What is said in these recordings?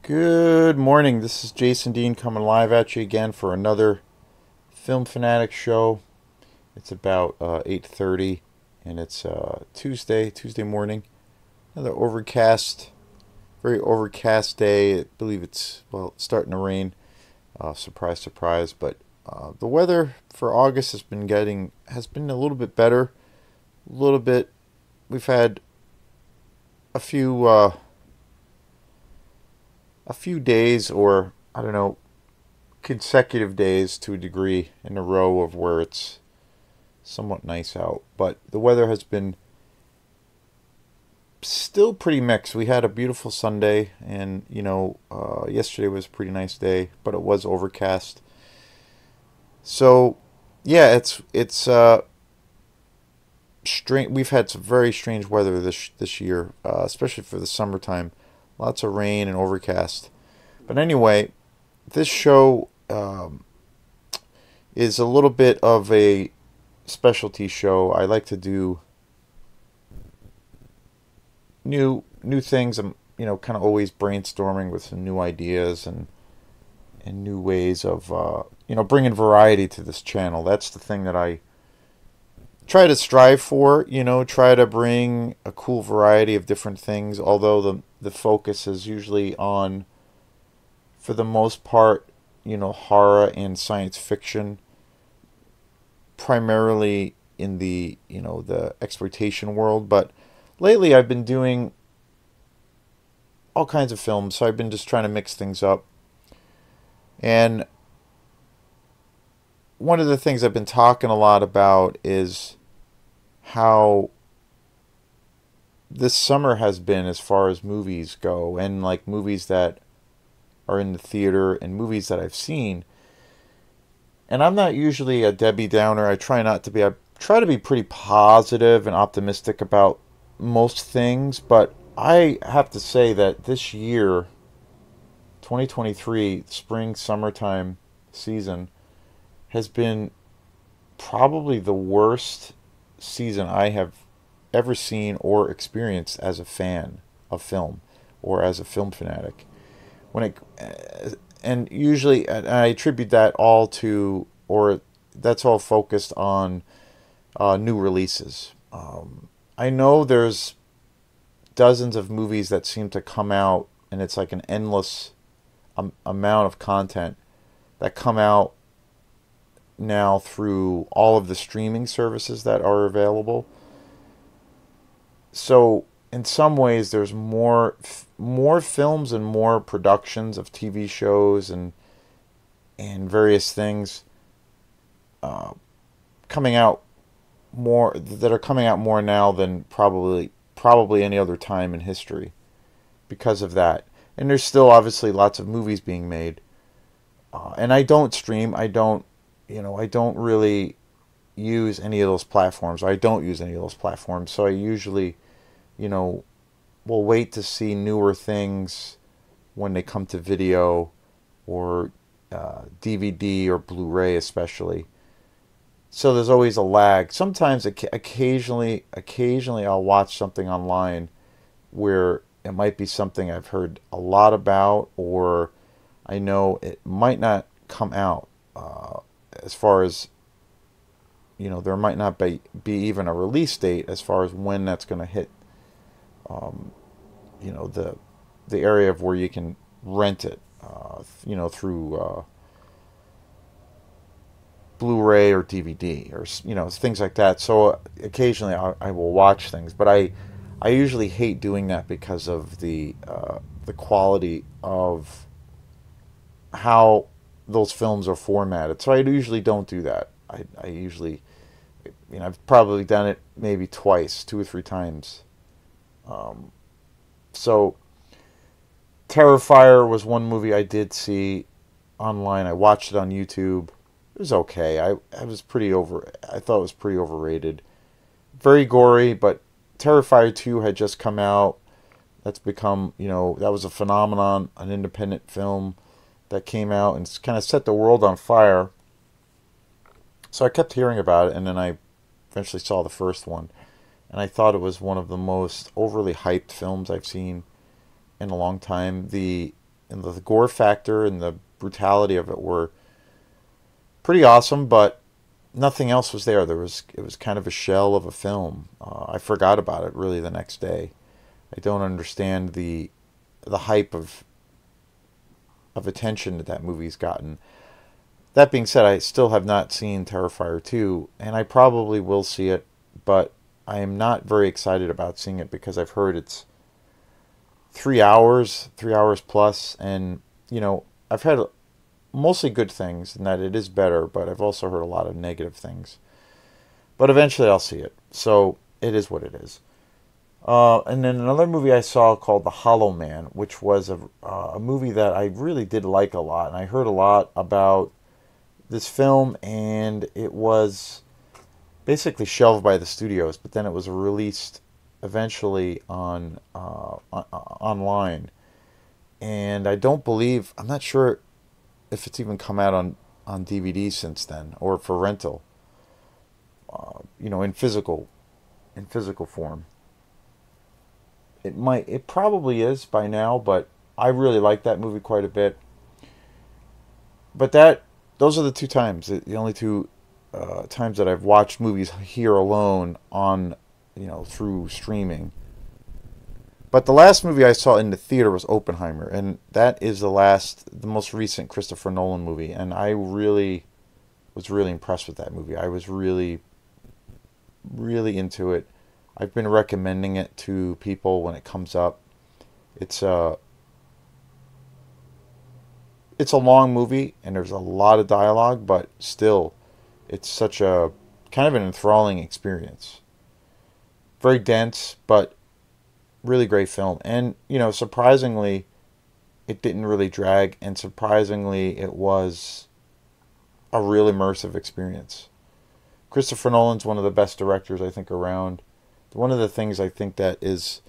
Good morning. This is Jason Dean coming live at you again for another Film Fanatic show. It's about 8:30, and it's Tuesday morning. Another overcast, very overcast day. I believe it's starting to rain. Surprise, surprise. But the weather for August has been a little bit better. A little bit. We've had a few. A few days, or I don't know, consecutive days to a degree in a row of where it's somewhat nice out. But the weather has been still pretty mixed. We had a beautiful Sunday, and yesterday was a pretty nice day, but it was overcast. So, yeah, it's strange. We've had some very strange weather this year, especially for the summertime. Lots of rain and overcast. But anyway, this show is a little bit of a specialty show. I like to do new things. I'm kind of always brainstorming with some new ideas and new ways of bringing variety to this channel. That's the thing that I try to strive for. Try to bring a cool variety of different things. Although the focus is usually on, for the most part, horror and science fiction, primarily in the exploitation world. But lately I've been doing all kinds of films, so I've been just trying to mix things up. And one of the things I've been talking a lot about is how this summer has been as far as movies go, and like movies that are in the theater and movies that I've seen. And I'm not usually a Debbie Downer. I try not to be. I try to be pretty positive and optimistic about most things, but I have to say that this year, 2023, spring, summertime season, has been probably the worst season I have ever seen or experienced as a fan of film or as a film fanatic. When it and usually I attribute that all to, or that's all focused on new releases. I know there's dozens of movies that seem to come out, and it's like an endless amount of content that come out now through all of the streaming services that are available. So in some ways, there's more films and more productions of TV shows and various things coming out more that are coming out more now than probably any other time in history because of that. And there's still obviously lots of movies being made. And I don't stream. I don't really use any of those platforms. I don't use any of those platforms. So I usually, will wait to see newer things when they come to video or DVD or Blu-ray especially. So there's always a lag. Sometimes, occasionally I'll watch something online where it might be something I've heard a lot about, or I know it might not come out. As far as, there might not be even a release date as far as when that's going to hit, the area of where you can rent it, through Blu-ray or DVD or things like that. So occasionally I will watch things, but I usually hate doing that because of the quality of how those films are formatted. So I usually don't do that. I usually, I've probably done it maybe twice, 2 or 3 times. So Terrifier was one movie I did see online. I watched it on YouTube. It was okay. I thought it was pretty overrated. Very gory, but Terrifier 2 had just come out. That's become, that was a phenomenon, an independent film that came out and kind of set the world on fire. So I kept hearing about it, and then I eventually saw the first one. and I thought it was one of the most overly hyped films I've seen in a long time. The gore factor and the brutality of it were pretty awesome, but nothing else was there. It was kind of a shell of a film. I forgot about it really the next day. I don't understand the hype of attention that movie's gotten. That being said, I still have not seen Terrifier 2, and I probably will see it, but I am not very excited about seeing it because I've heard it's 3 hours plus, and I've had mostly good things and that it is better, but I've also heard a lot of negative things. But eventually I'll see it, so it is what it is. And then another movie I saw called The Hollow Man, which was a movie that I really did like a lot, and I heard a lot about this film, and it was basically shelved by the studios, but then it was released eventually online, and I'm not sure if it's even come out on DVD since then or for rental, in physical form. It probably is by now, but I really like that movie quite a bit. But those are the two times, the only two times that I've watched movies here alone on, through streaming. But the last movie I saw in the theater was Oppenheimer, and that is the most recent Christopher Nolan movie, and I was really impressed with that movie. I was really, really into it. I've been recommending it to people when it comes up. It's a long movie and there's a lot of dialogue, but still, it's such a kind of an enthralling experience. Very dense, but really great film. And surprisingly, it didn't really drag, and surprisingly, it was a real immersive experience. Christopher Nolan's one of the best directors I think around. One of the things I think that is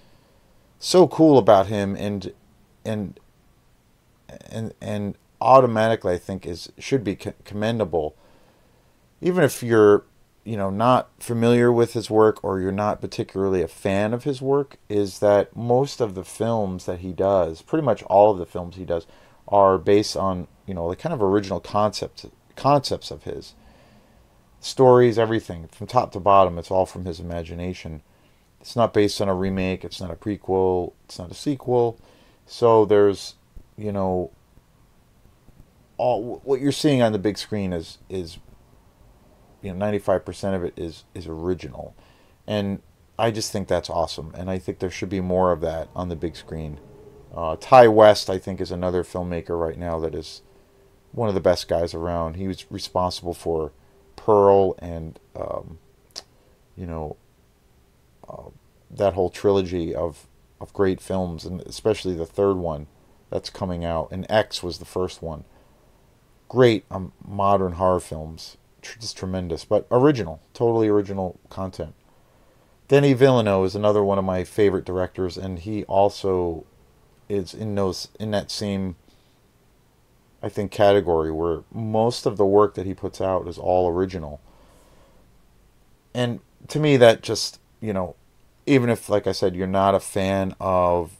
so cool about him and automatically I think should be commendable, even if you're not familiar with his work or you're not particularly a fan of his work, is that most of the films that he does, pretty much all of the films he does, are based on the kind of original concepts of his stories, everything from top to bottom. It's all from his imagination. It's not based on a remake. It's not a prequel. It's not a sequel. So there's, all what you're seeing on the big screen is 95% of it is original, and I just think that's awesome. And I think there should be more of that on the big screen. Ty West, I think, is another filmmaker right now that is one of the best guys around. He was responsible for Pearl and that whole trilogy of great films, and especially the third one that's coming out. And X was the first one. Great modern horror films, just tremendous, but original, totally original content. Denis Villeneuve is another one of my favorite directors, and he also is in that same, I think, category where most of the work that he puts out is all original. And to me, that just, even if, like I said, you're not a fan of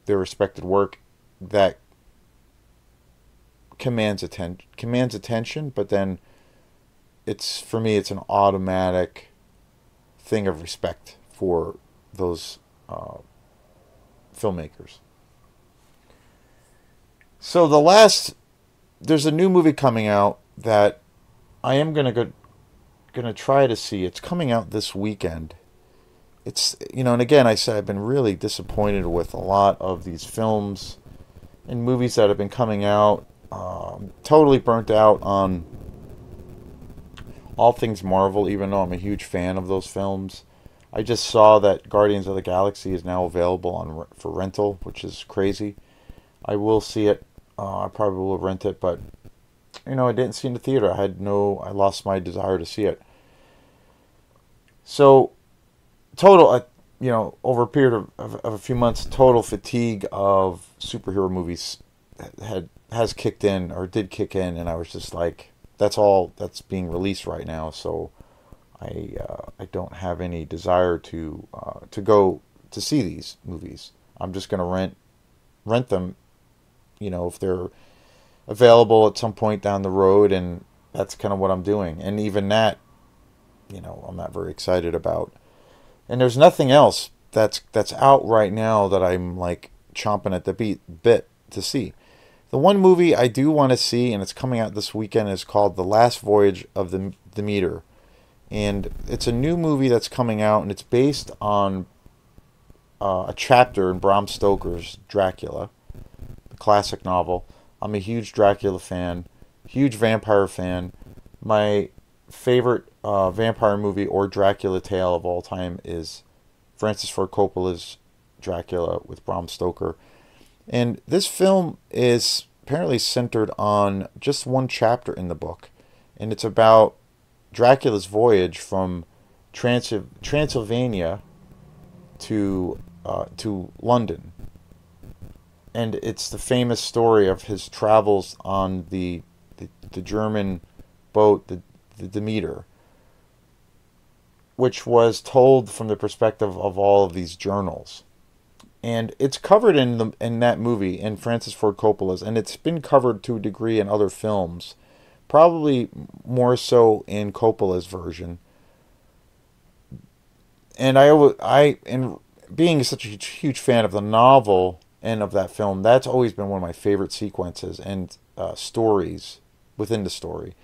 their respected work, that commands attention, but then for me, it's an automatic thing of respect for those filmmakers. So there's a new movie coming out that I am gonna try to see. It's coming out this weekend. It's and again, I said I've been really disappointed with a lot of these films and movies that have been coming out. Totally burnt out on all things Marvel, even though I'm a huge fan of those films. I just saw that Guardians of the Galaxy is now available for rental, which is crazy. I will see it. I probably will rent it, but I didn't see it in the theater. I lost my desire to see it. So, total, over a period of a few months, total fatigue of superhero movies has kicked in, or did kick in, and I was just like, that's all that's being released right now, so I don't have any desire to go to see these movies. I'm just going to rent them, if they're available at some point down the road, and that's kind of what I'm doing. And even that, I'm not very excited about. And there's nothing else that's out right now that I'm like chomping at the bit to see. The one movie I do want to see, and it's coming out this weekend, is called The Last Voyage of the Demeter. And it's a new movie that's coming out, and it's based on a chapter in Bram Stoker's Dracula, the classic novel. I'm a huge Dracula fan, huge vampire fan. My favorite vampire movie or Dracula tale of all time is Francis Ford Coppola's Dracula with Bram Stoker. And this film is apparently centered on just one chapter in the book. And it's about Dracula's voyage from Transylvania to London. And it's the famous story of his travels on the German boat, the Demeter, which was told from the perspective of all of these journals. And it's covered in that movie, in Francis Ford Coppola's, and it's been covered to a degree in other films, probably more so in Coppola's version. And and being such a huge fan of the novel and of that film, that's always been one of my favorite sequences and stories within the story.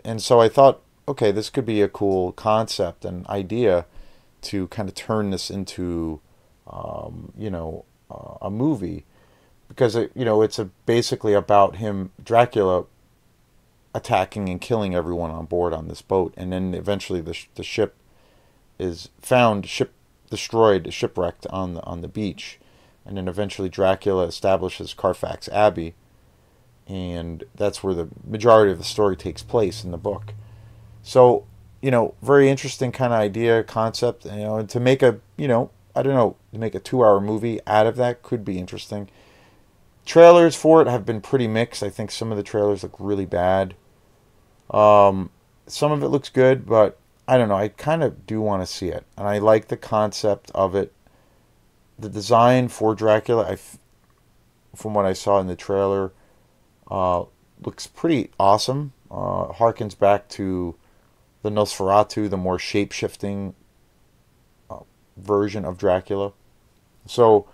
And so I thought, okay, this could be a cool concept and idea to kind of turn this into, a movie, because it's basically about him, Dracula, attacking and killing everyone on board on this boat, and then eventually the ship is found, destroyed, shipwrecked on the beach, and then eventually Dracula establishes Carfax Abbey, and that's where the majority of the story takes place in the book. So, very interesting kind of idea, concept, and to make I don't know, to make a 2-hour movie out of that could be interesting. Trailers for it have been pretty mixed. I think some of the trailers look really bad. Some of it looks good, but I don't know. I kind of do want to see it, and I like the concept of it. The design for Dracula, from what I saw in the trailer, looks pretty awesome. Harkens back to the Nosferatu, the more shape-shifting version of Dracula. So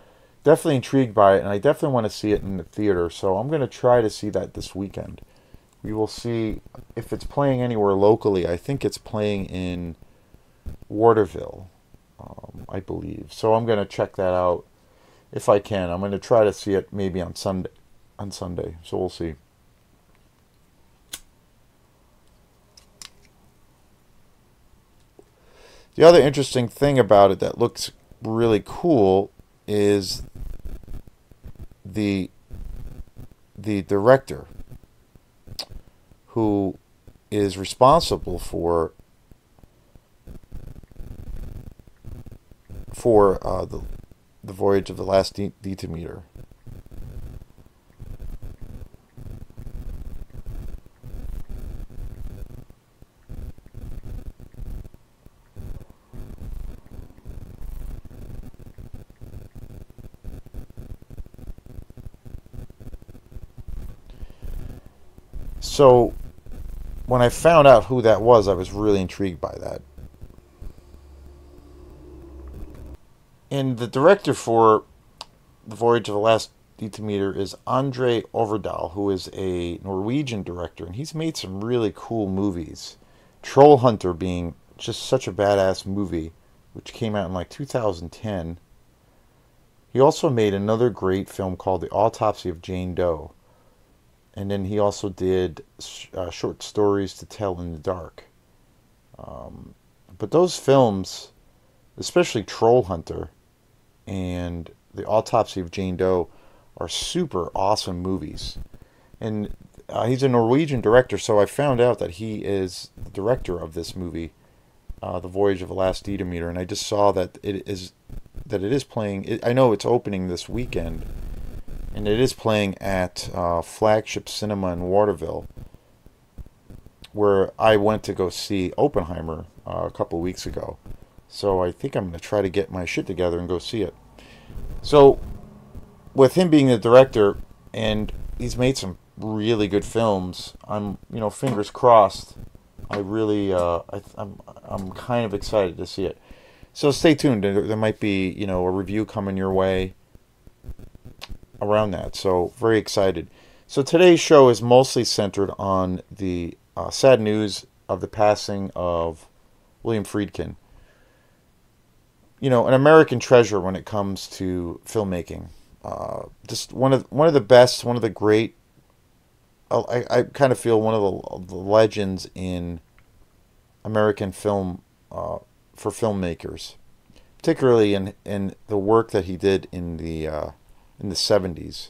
definitely intrigued by it, and I definitely want to see it in the theater. So I'm going to try to see that this weekend. We will see if it's playing anywhere locally. I think it's playing in Waterville, I believe. So I'm going to check that out if I can. I'm going to try to see it maybe on Sunday. So we'll see. The other interesting thing about it that looks really cool is the director, who is responsible for the voyage of the last Demeter. So when I found out who that was, I was really intrigued by that. And the director for The Voyage of the Last Demeter is Andre Overdal, who is a Norwegian director, and he's made some really cool movies. Troll Hunter being just such a badass movie, which came out in like 2010. He also made another great film called The Autopsy of Jane Doe. And then he also did short stories to tell in the dark. But those films, especially Troll Hunter and The Autopsy of Jane Doe, are super awesome movies. And he's a Norwegian director, so I found out that he is the director of this movie, The Voyage of the Last Demeter, and I just saw that it is playing. I know it's opening this weekend. And it is playing at Flagship Cinema in Waterville, where I went to go see Oppenheimer a couple of weeks ago. So I think I'm going to try to get my shit together and go see it. So with him being the director, and he's made some really good films, I'm, fingers crossed. I really, I'm kind of excited to see it. So stay tuned. There might be, a review coming your way around that. So very excited. So today's show is mostly centered on the sad news of the passing of William Friedkin. An American treasure when it comes to filmmaking. Just one of the best, one of the great. I kind of feel one of the legends in American film for filmmakers, particularly in the work that he did in the 70s.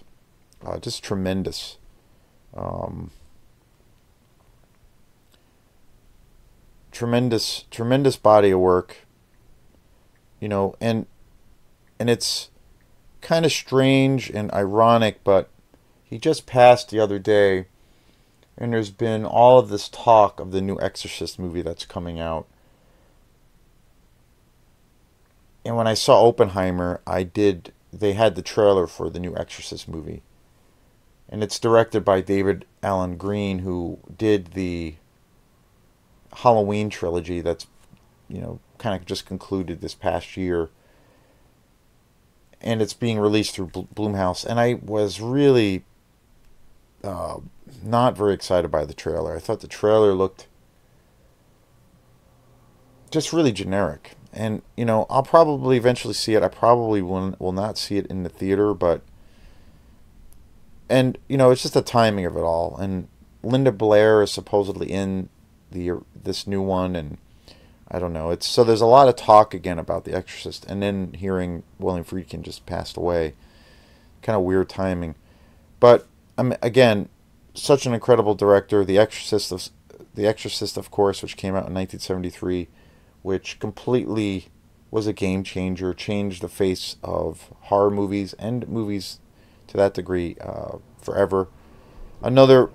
Just tremendous. Tremendous body of work. And it's kind of strange and ironic, but he just passed the other day, and there's been all of this talk of the new Exorcist movie that's coming out. And when I saw Oppenheimer, they had the trailer for the new Exorcist movie. And it's directed by David Alan Green, who did the Halloween trilogy that's, kind of just concluded this past year. And it's being released through Blumhouse. And I was really not very excited by the trailer. I thought the trailer looked just really generic. And, I'll probably eventually see it. I probably will not see it in the theater, but... And, it's just the timing of it all. And Linda Blair is supposedly in this new one, and I don't know. So there's a lot of talk again about The Exorcist, and then hearing William Friedkin just passed away. Kind of weird timing. But, again, such an incredible director. The Exorcist, of course, which came out in 1973, which completely was a game changer, changed the face of horror movies and movies to that degree forever. Another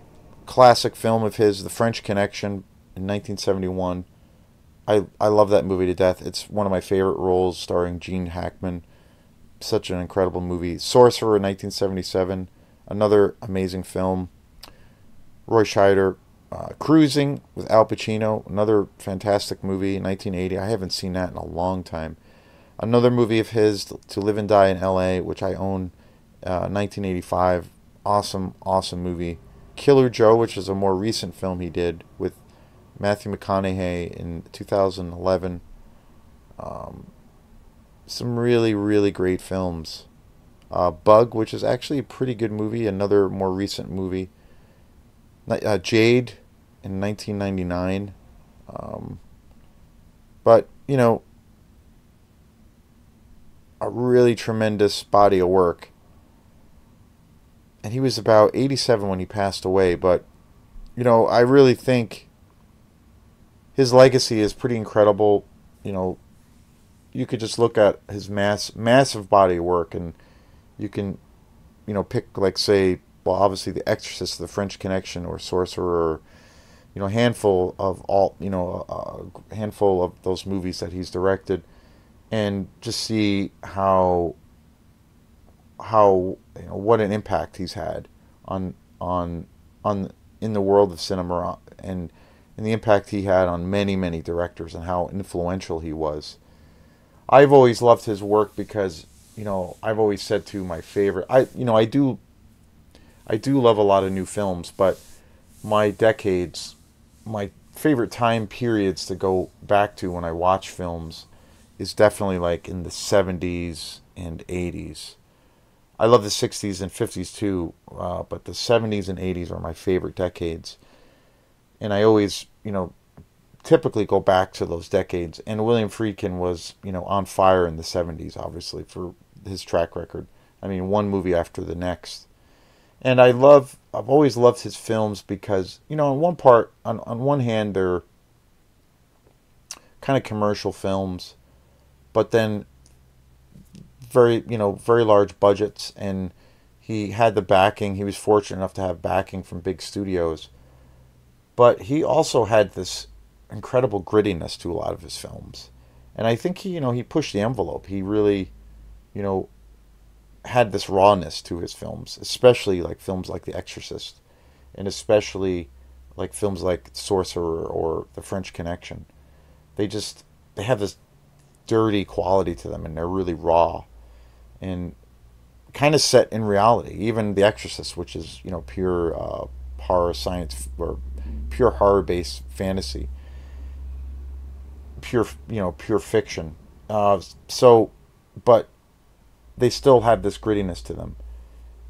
classic film of his, The French Connection, in 1971. I love that movie to death. It's one of my favorite roles, starring Gene Hackman. Such an incredible movie. Sorcerer in 1977, another amazing film. Roy Scheider, Cruising with Al Pacino, another fantastic movie in 1980. I haven't seen that in a long time. Another movie of his, To Live and Die in L.A., which I own, 1985. Awesome movie. Killer Joe, which is a more recent film he did with Matthew McConaughey in 2011. Some really, really great films. Bug, which is actually a pretty good movie, another more recent movie. Jade in 1999. But, a really tremendous body of work. And he was about 87 when he passed away, but, I really think his legacy is pretty incredible. You could just look at his massive body of work, and you can, pick, like, say, well, obviously The Exorcist, The French Connection, or Sorcerer, or, a handful of a handful of those movies that he's directed, and just see how what an impact he's had on in the world of cinema, and the impact he had on many directors, and how influential he was. I've always loved his work because I've always said to my favorite, I do love a lot of new films, but my favorite time periods to go back to when I watch films is definitely like in the 70s and 80s. I love the 60s and 50s too, but the 70s and 80s are my favorite decades. And I always, typically go back to those decades. And William Friedkin was, on fire in the 70s, obviously, for his track record. I mean, one movie after the next. And I've always loved his films because, on one hand, they're kind of commercial films, but then very large budgets, and he had the backing. He was fortunate enough to have backing from big studios. But he also had this incredible grittiness to a lot of his films. And I think he pushed the envelope. He really, you know, had this rawness to his films, especially like films like The Exorcist, and especially like films like Sorcerer or The French Connection. They have this dirty quality to them, and they're really raw and kind of set in reality. Even The Exorcist, which is pure horror science or pure horror based fantasy, pure fiction. So, but they still have this grittiness to them.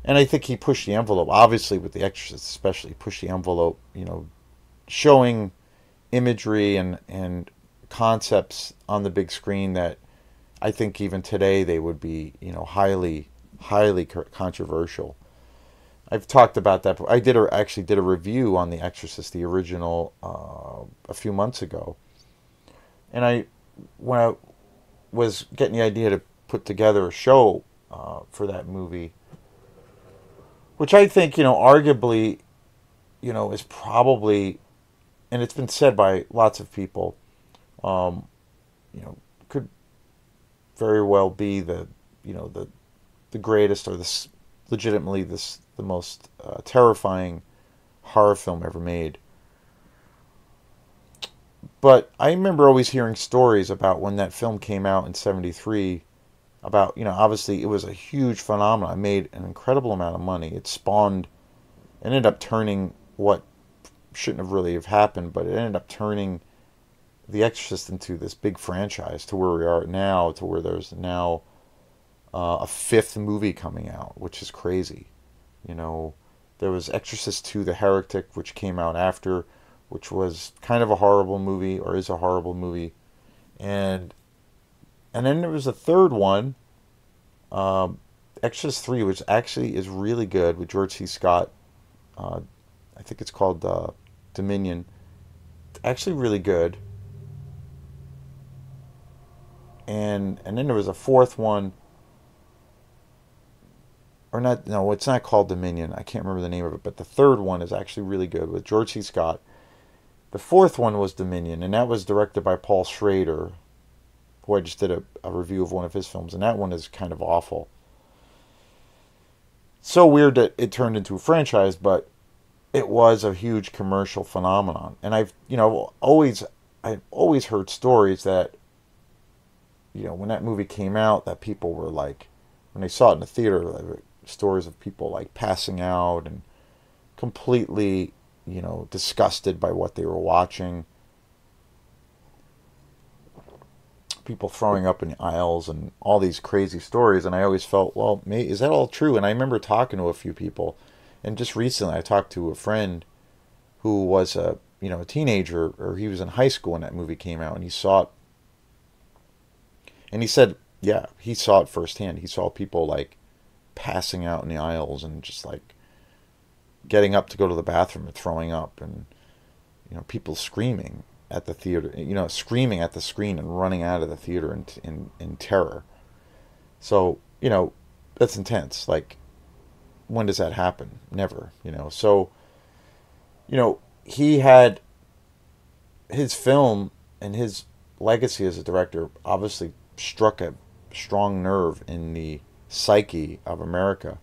And I think he pushed the envelope, obviously with The Exorcist especially, pushed the envelope, showing imagery and concepts on the big screen that I think even today they would be, highly controversial. I've talked about that. I actually did a review on The Exorcist, the original, a few months ago. And when I was getting the idea to put together a show for that movie, which I think, arguably, is probably, and it's been said by lots of people, um, could very well be the greatest or legitimately the most terrifying horror film ever made. But I remember always hearing stories about when that film came out in '73 about, obviously it was a huge phenomenon. It made an incredible amount of money. It ended up turning what shouldn't have really have happened, but it ended up turning The Exorcist into this big franchise to where we are now, to where there's now a fifth movie coming out, which is crazy. There was Exorcist 2, The Heretic, which came out after, which was kind of a horrible movie, or is a horrible movie. And then there was a third one, Exorcist 3, which actually is really good, with George C. Scott. I think it's called Dominion. It's actually really good. And then there was a fourth one, or not, no, it's not called Dominion. I can't remember the name of it, but the third one is actually really good with George C. Scott. The fourth one was Dominion, and that was directed by Paul Schrader, who I just did a review of one of his films, and that one is kind of awful. So weird that it turned into a franchise, but it was a huge commercial phenomenon. And I've always heard stories that, when that movie came out, that people were like, when they saw it in the theater, there were stories of people like passing out and completely, disgusted by what they were watching. People throwing up in the aisles and all these crazy stories. And I always felt, well, is that all true? And I remember talking to a few people. And just recently I talked to a friend who was a teenager, or he was in high school when that movie came out, and he saw it. And he said, yeah, he saw it firsthand. He saw people like passing out in the aisles and just like getting up to go to the bathroom and throwing up, and people screaming at the theater, screaming at the screen and running out of the theater in terror. So, that's intense. Like, when does that happen? Never, So, he had his film, and his legacy as a director obviously struck a strong nerve in the psyche of America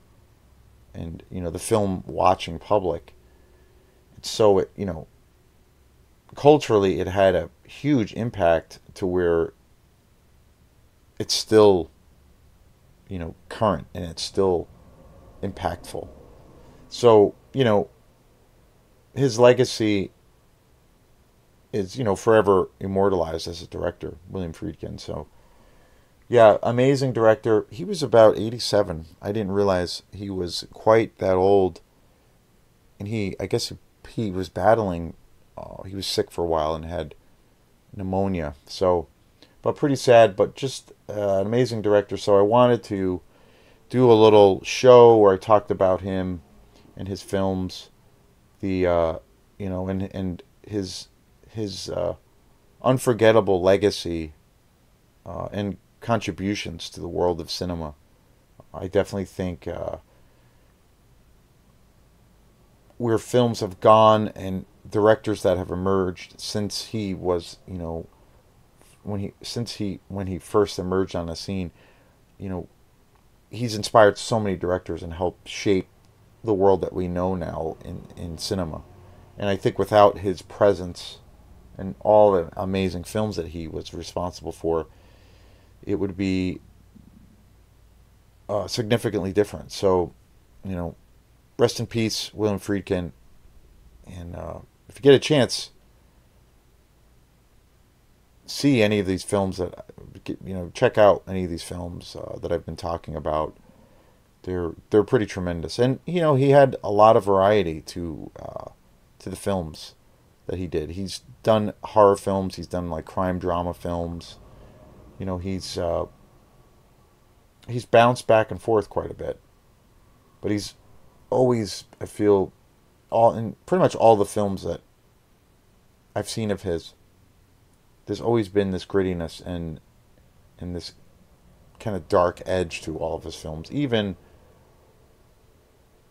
and, the film watching public. So culturally it had a huge impact to where it's still, current, and it's still impactful. So, his legacy is, forever immortalized as a director, William Friedkin. So, yeah, amazing director. He was about 87. I didn't realize he was quite that old. And I guess he was battling, he was sick for a while and had pneumonia. So, but pretty sad, but just an amazing director. So I wanted to do a little show where I talked about him and his films, and his unforgettable legacy and contributions to the world of cinema. I definitely think where films have gone and directors that have emerged since he was, when he first emerged on the scene, you know, he's inspired so many directors and helped shape the world that we know now in cinema. And I think without his presence and all the amazing films that he was responsible for, it would be significantly different. So, you know, rest in peace, William Friedkin. And if you get a chance, see any of these films check out any of these films that I've been talking about. They're pretty tremendous, and he had a lot of variety to the films that he did. He's done horror films. He's done like crime drama films. He's bounced back and forth quite a bit, but he's always, I feel, all in pretty much all the films that I've seen of his. There's always been this grittiness and this kind of dark edge to all of his films, even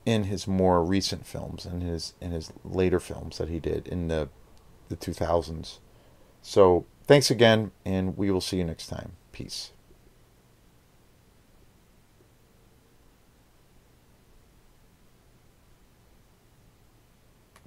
in his more recent films and his later films that he did in the 2000s. So thanks again, and we will see you next time. Peace.